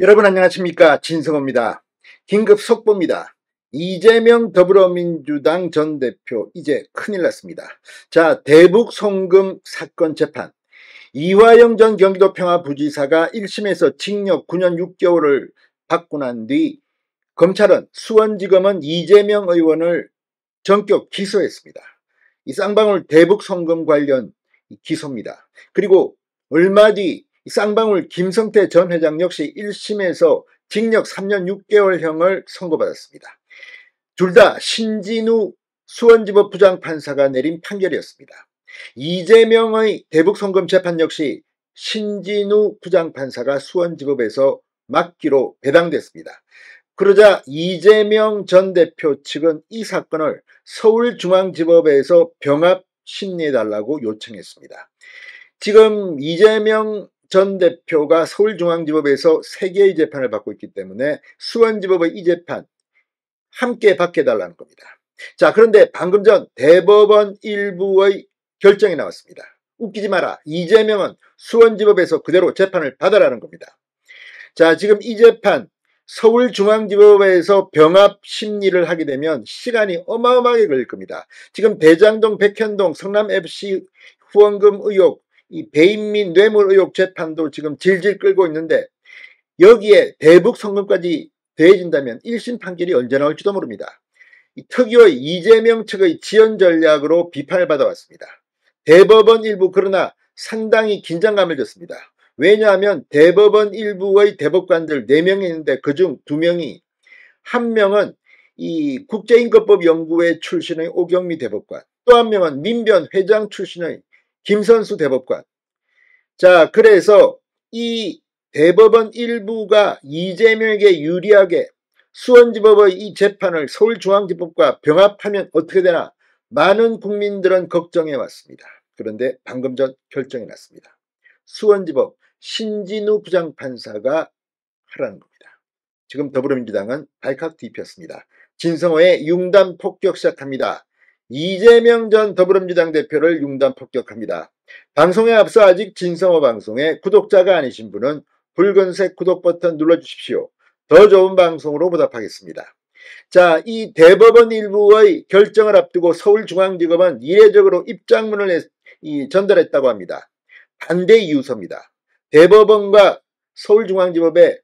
여러분 안녕하십니까, 진성호입니다. 긴급 속보입니다. 이재명 더불어민주당 전 대표 이제 큰일 났습니다. 자, 대북 송금 사건 재판. 이화영 전 경기도 평화부지사가 1심에서 징역 9년 6개월을 받고 난 뒤 검찰은 수원지검은 이재명 의원을 전격 기소했습니다. 이 쌍방울 대북 송금 관련 기소입니다. 그리고 얼마 뒤 쌍방울 김성태 전 회장 역시 1심에서 징역 3년 6개월형을 선고받았습니다. 둘 다 신진우 수원지법 부장판사가 내린 판결이었습니다. 이재명의 대북 송금 재판 역시 신진우 부장판사가 수원지법에서 막기로 배당됐습니다. 그러자 이재명 전 대표 측은 이 사건을 서울중앙지법에서 병합 심리해달라고 요청했습니다. 지금 이재명 전 대표가 서울중앙지법에서 3개의 재판을 받고 있기 때문에 수원지법의 이 재판 함께 받게 해달라는 겁니다. 자, 그런데 방금 전 대법원 일부의 결정이 나왔습니다. 웃기지 마라. 이재명은 수원지법에서 그대로 재판을 받아라는 겁니다. 자, 지금 이 재판 서울중앙지법에서 병합 심리를 하게 되면 시간이 어마어마하게 걸릴 겁니다. 지금 대장동, 백현동, 성남FC 후원금 의혹, 이 배인민 뇌물 의혹 재판도 지금 질질 끌고 있는데 여기에 대북 송금까지 더해진다면 1심 판결이 언제 나올지도 모릅니다. 이 특유의 이재명 측의 지연 전략으로 비판을 받아왔습니다. 대법원 일부 그러나 상당히 긴장감을 줬습니다. 왜냐하면 대법원 일부의 대법관들 4명이 있는데 그중 2명이, 한 명은 이 국제인권법 연구회 출신의 오경미 대법관, 또 한 명은 민변 회장 출신의 김선수 대법관. 자, 그래서 이 대법원 일부가 이재명에게 유리하게 수원지법의 이 재판을 서울중앙지법과 병합하면 어떻게 되나 많은 국민들은 걱정해 왔습니다. 그런데 방금 전 결정이 났습니다. 수원지법 신진우 부장판사가 하라는 겁니다. 지금 더불어민주당은 발칵 뒤폈습니다. 진성호의 융단 폭격 시작합니다. 이재명 전 더불어민주당 대표를 융단 폭격합니다. 방송에 앞서 아직 진성호 방송에 구독자가 아니신 분은 붉은색 구독 버튼 눌러주십시오. 더 좋은 방송으로 보답하겠습니다. 자, 이 대법원 일부의 결정을 앞두고 서울중앙지검은 이례적으로 입장문을 전달했다고 합니다. 반대 이유서입니다. 대법원과 서울중앙지법에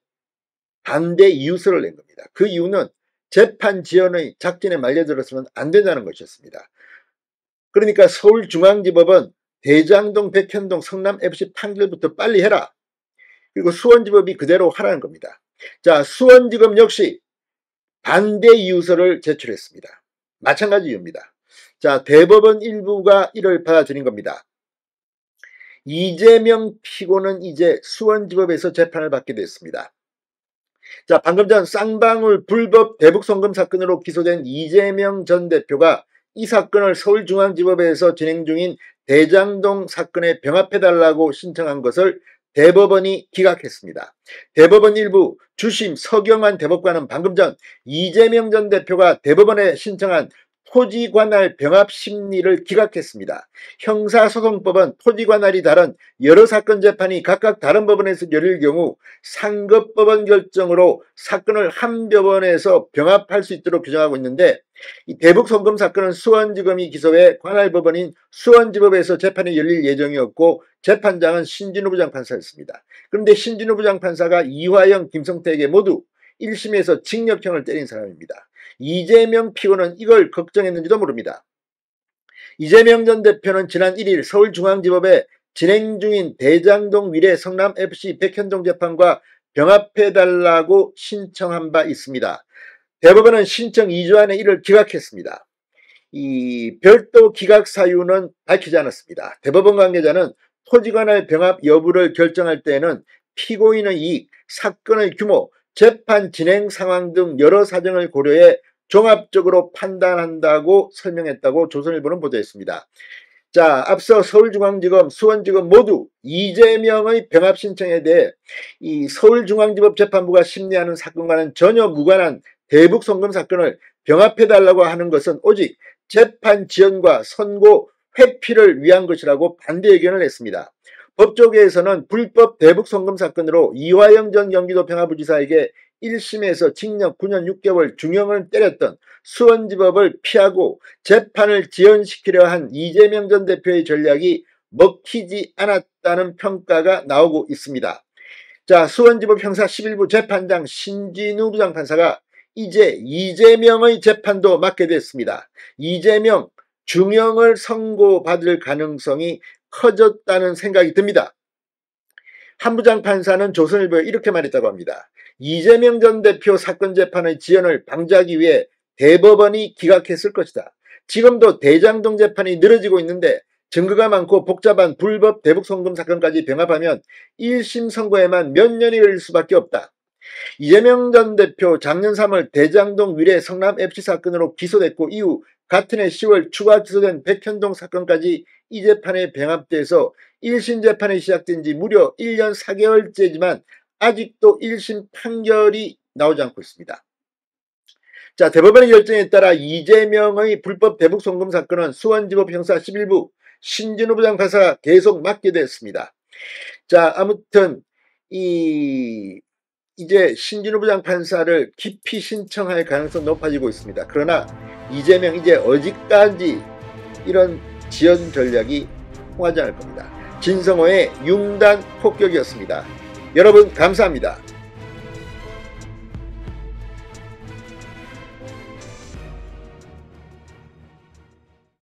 반대 이유서를 낸 겁니다. 그 이유는 재판 지연의 작전에 말려들어서는 안 된다는 것이었습니다. 그러니까 서울중앙지법은 대장동, 백현동, 성남FC 판결부터 빨리 해라. 그리고 수원지법이 그대로 하라는 겁니다. 자, 수원지검 역시 반대 이유서를 제출했습니다. 마찬가지 이유입니다. 자, 대법원 일부가 이를 받아들인 겁니다. 이재명 피고는 이제 수원지법에서 재판을 받게 됐습니다. 자, 방금 전 쌍방울 불법 대북 송금 사건으로 기소된 이재명 전 대표가 이 사건을 서울중앙지법에서 진행 중인 대장동 사건에 병합해달라고 신청한 것을 대법원이 기각했습니다. 대법원 일부 주심 서경환 대법관은 방금 전 이재명 전 대표가 대법원에 신청한 토지관할 병합 심리를 기각했습니다. 형사소송법은 토지관할이 다른 여러 사건 재판이 각각 다른 법원에서 열릴 경우 상급법원 결정으로 사건을 한 법원에서 병합할 수 있도록 규정하고 있는데, 이 대북 송금 사건은 수원지검이 기소해 관할법원인 수원지법에서 재판이 열릴 예정이었고 재판장은 신진우 부장판사였습니다. 그런데 신진우 부장판사가 이화영, 김성태에게 모두 1심에서 징역형을 때린 사람입니다. 이재명 피고는 이걸 걱정했는지도 모릅니다. 이재명 전 대표는 지난 1일 서울중앙지법에 진행 중인 대장동 위례 성남FC 백현동 재판과 병합해달라고 신청한 바 있습니다. 대법원은 신청 2주 안에 이를 기각했습니다. 이 별도 기각 사유는 밝히지 않았습니다. 대법원 관계자는 토지관할 병합 여부를 결정할 때에는 피고인의 이익, 사건의 규모, 재판 진행 상황 등 여러 사정을 고려해 종합적으로 판단한다고 설명했다고 조선일보는 보도했습니다. 자, 앞서 서울중앙지검, 수원지검 모두 이재명의 병합 신청에 대해 이 서울중앙지법 재판부가 심리하는 사건과는 전혀 무관한 대북 송금 사건을 병합해달라고 하는 것은 오직 재판 지연과 선고 회피를 위한 것이라고 반대 의견을 냈습니다. 법조계에서는 불법 대북송금 사건으로 이화영 전 경기도평화부지사에게 1심에서 징역 9년 6개월 중형을 때렸던 수원지법을 피하고 재판을 지연시키려 한 이재명 전 대표의 전략이 먹히지 않았다는 평가가 나오고 있습니다. 자, 수원지법 형사 11부 재판장 신진우 부장판사가 이제 이재명의 재판도 맡게 됐습니다. 이재명 중형을 선고받을 가능성이 커졌다는 생각이 듭니다. 한 부장판사는 조선일보에 이렇게 말했다고 합니다. 이재명 전 대표 사건 재판의 지연을 방지하기 위해 대법원이 기각했을 것이다. 지금도 대장동 재판이 늘어지고 있는데 증거가 많고 복잡한 불법 대북송금 사건까지 병합하면 1심 선고에만 몇 년이 걸릴 수밖에 없다. 이재명 전 대표 작년 3월 대장동 위례 성남FC 사건으로 기소됐고 이후 같은 해 10월 추가 기소된 백현동 사건까지 이 재판에 병합돼서 1심 재판이 시작된 지 무려 1년 4개월째지만 아직도 1심 판결이 나오지 않고 있습니다. 자, 대법원의 결정에 따라 이재명의 불법 대북송금 사건은 수원지법 형사 11부 신진우 부장판사가 계속 맡게 됐습니다. 자, 아무튼 이제 신진우 부장판사를 기피 신청할 가능성이 높아지고 있습니다. 그러나 이재명 이제 어디까지 이런 지연 전략이 통하지 않을 겁니다. 진성호의 융단 폭격이었습니다. 여러분 감사합니다.